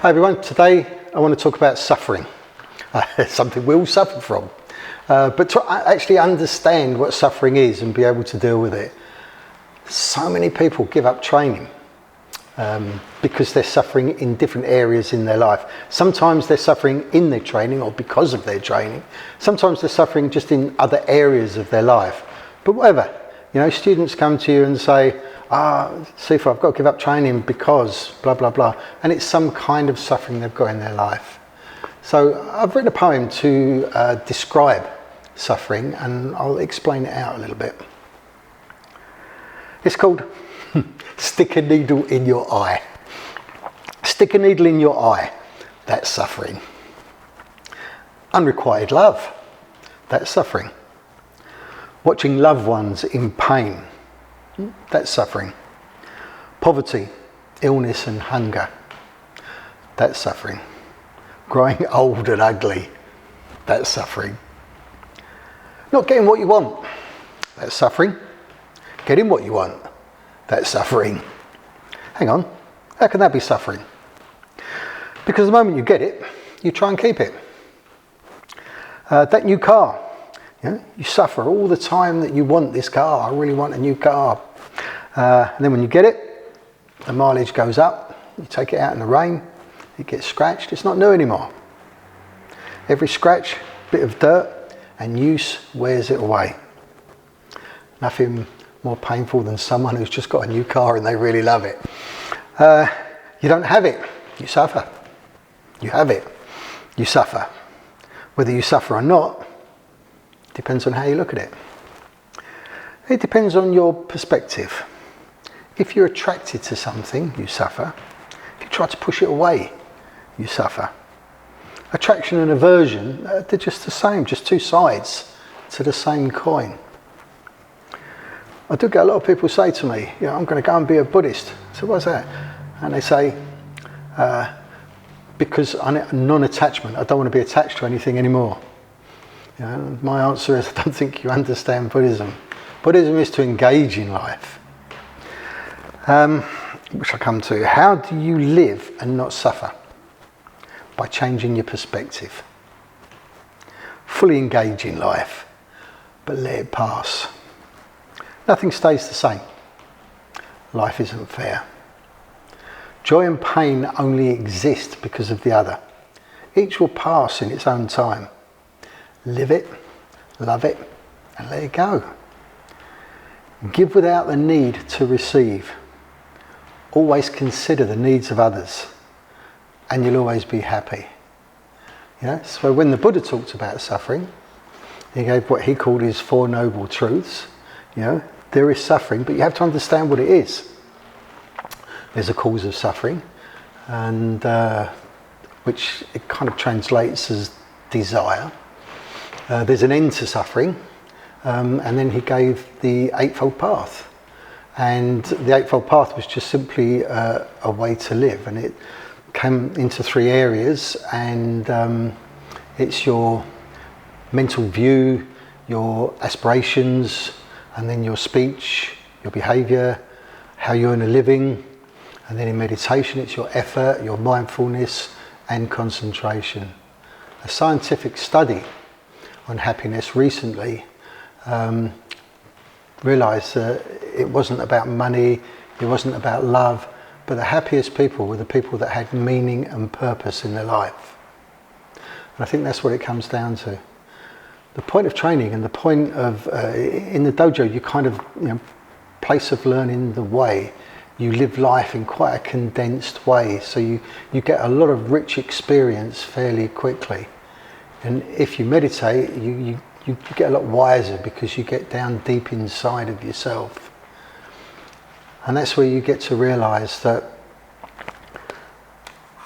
Hi everyone, today I want to talk about suffering. Something we all suffer from, but to actually understand what suffering is and be able to deal with it. So many people give up training because they're suffering in different areas in their life. Sometimes they're suffering in their training or because of their training. Sometimes they're suffering just in other areas of their life. But whatever, students come to you and say, Sifa, I've got to give up training because blah, blah, blah. And it's some kind of suffering they've got in their life. So I've written a poem to describe suffering, and I'll explain it out a little bit. It's called Stick a Needle in Your Eye. Stick a needle in your eye, that's suffering. Unrequited love, that's suffering. Watching loved ones in pain, that's suffering. Poverty, illness and hunger, that's suffering. Growing old and ugly, that's suffering. Not getting what you want, that's suffering. Getting what you want, that's suffering. Hang on, how can that be suffering? Because the moment you get it, you try and keep it. That new car, you suffer all the time that you want this car. I really want a new car. And then when you get it, the mileage goes up. You take it out in the rain, it gets scratched. It's not new anymore. Every scratch, bit of dirt and use wears it away. Nothing more painful than someone who's just got a new car and they really love it. You don't have it, you suffer. You have it, you suffer. Whether you suffer or not, depends on how you look at it. It depends on your perspective. If you're attracted to something, you suffer. If you try to push it away, you suffer. Attraction and aversion, they're just the same, just two sides to the same coin. I do get a lot of people say to me, I'm going to go and be a Buddhist. So what's that? And they say, because I'm non-attachment, I don't want to be attached to anything anymore. My answer is, I don't think you understand Buddhism. Buddhism is to engage in life. Which I'll come to. How do you live and not suffer? By changing your perspective. Fully engage in life, but let it pass. Nothing stays the same. Life isn't fair. Joy and pain only exist because of the other. Each will pass in its own time. Live it, love it, and let it go. Give without the need to receive. Always consider the needs of others, and you'll always be happy. So when the Buddha talked about suffering, he gave what he called his Four Noble Truths. There is suffering, but you have to understand what it is. There's a cause of suffering, and which it kind of translates as desire. There's an end to suffering, and then he gave the Eightfold Path. And the Eightfold Path was just simply a way to live, and it came into three areas, and it's your mental view, your aspirations, and then your speech, your behaviour, how you earn a living, and then in meditation it's your effort, your mindfulness and concentration. A scientific study on happiness recently realised that it wasn't about money, it wasn't about love, but the happiest people were the people that had meaning and purpose in their life. And I think that's what it comes down to. The point of training and the point of, in the dojo, you kind of, place of learning the way, you live life in quite a condensed way, so you get a lot of rich experience fairly quickly. And if you meditate, you get a lot wiser because you get down deep inside of yourself. And that's where you get to realise that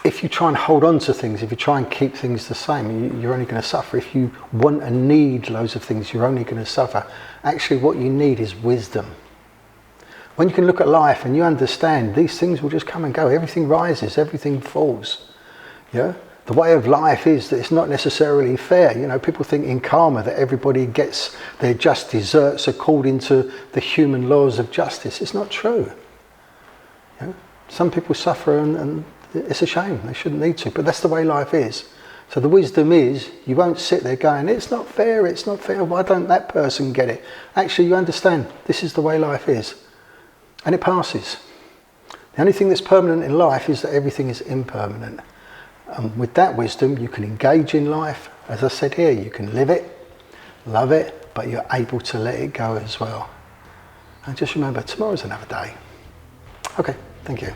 if you try and hold on to things, if you try and keep things the same, you're only going to suffer. If you want and need loads of things, you're only going to suffer. Actually, what you need is wisdom. When you can look at life and you understand these things will just come and go, everything rises, everything falls. The way of life is that it's not necessarily fair. People think in karma that everybody gets their just desserts according to the human laws of justice. It's not true. Some people suffer and It's a shame, they shouldn't need to, but that's the way life is. So the wisdom is, you won't sit there going, it's not fair, why don't that person get it? Actually, you understand, this is the way life is. And it passes. The only thing that's permanent in life is that everything is impermanent. And with that wisdom, you can engage in life. As I said here, you can live it, love it, but you're able to let it go as well. And just remember, tomorrow's another day. Okay, thank you.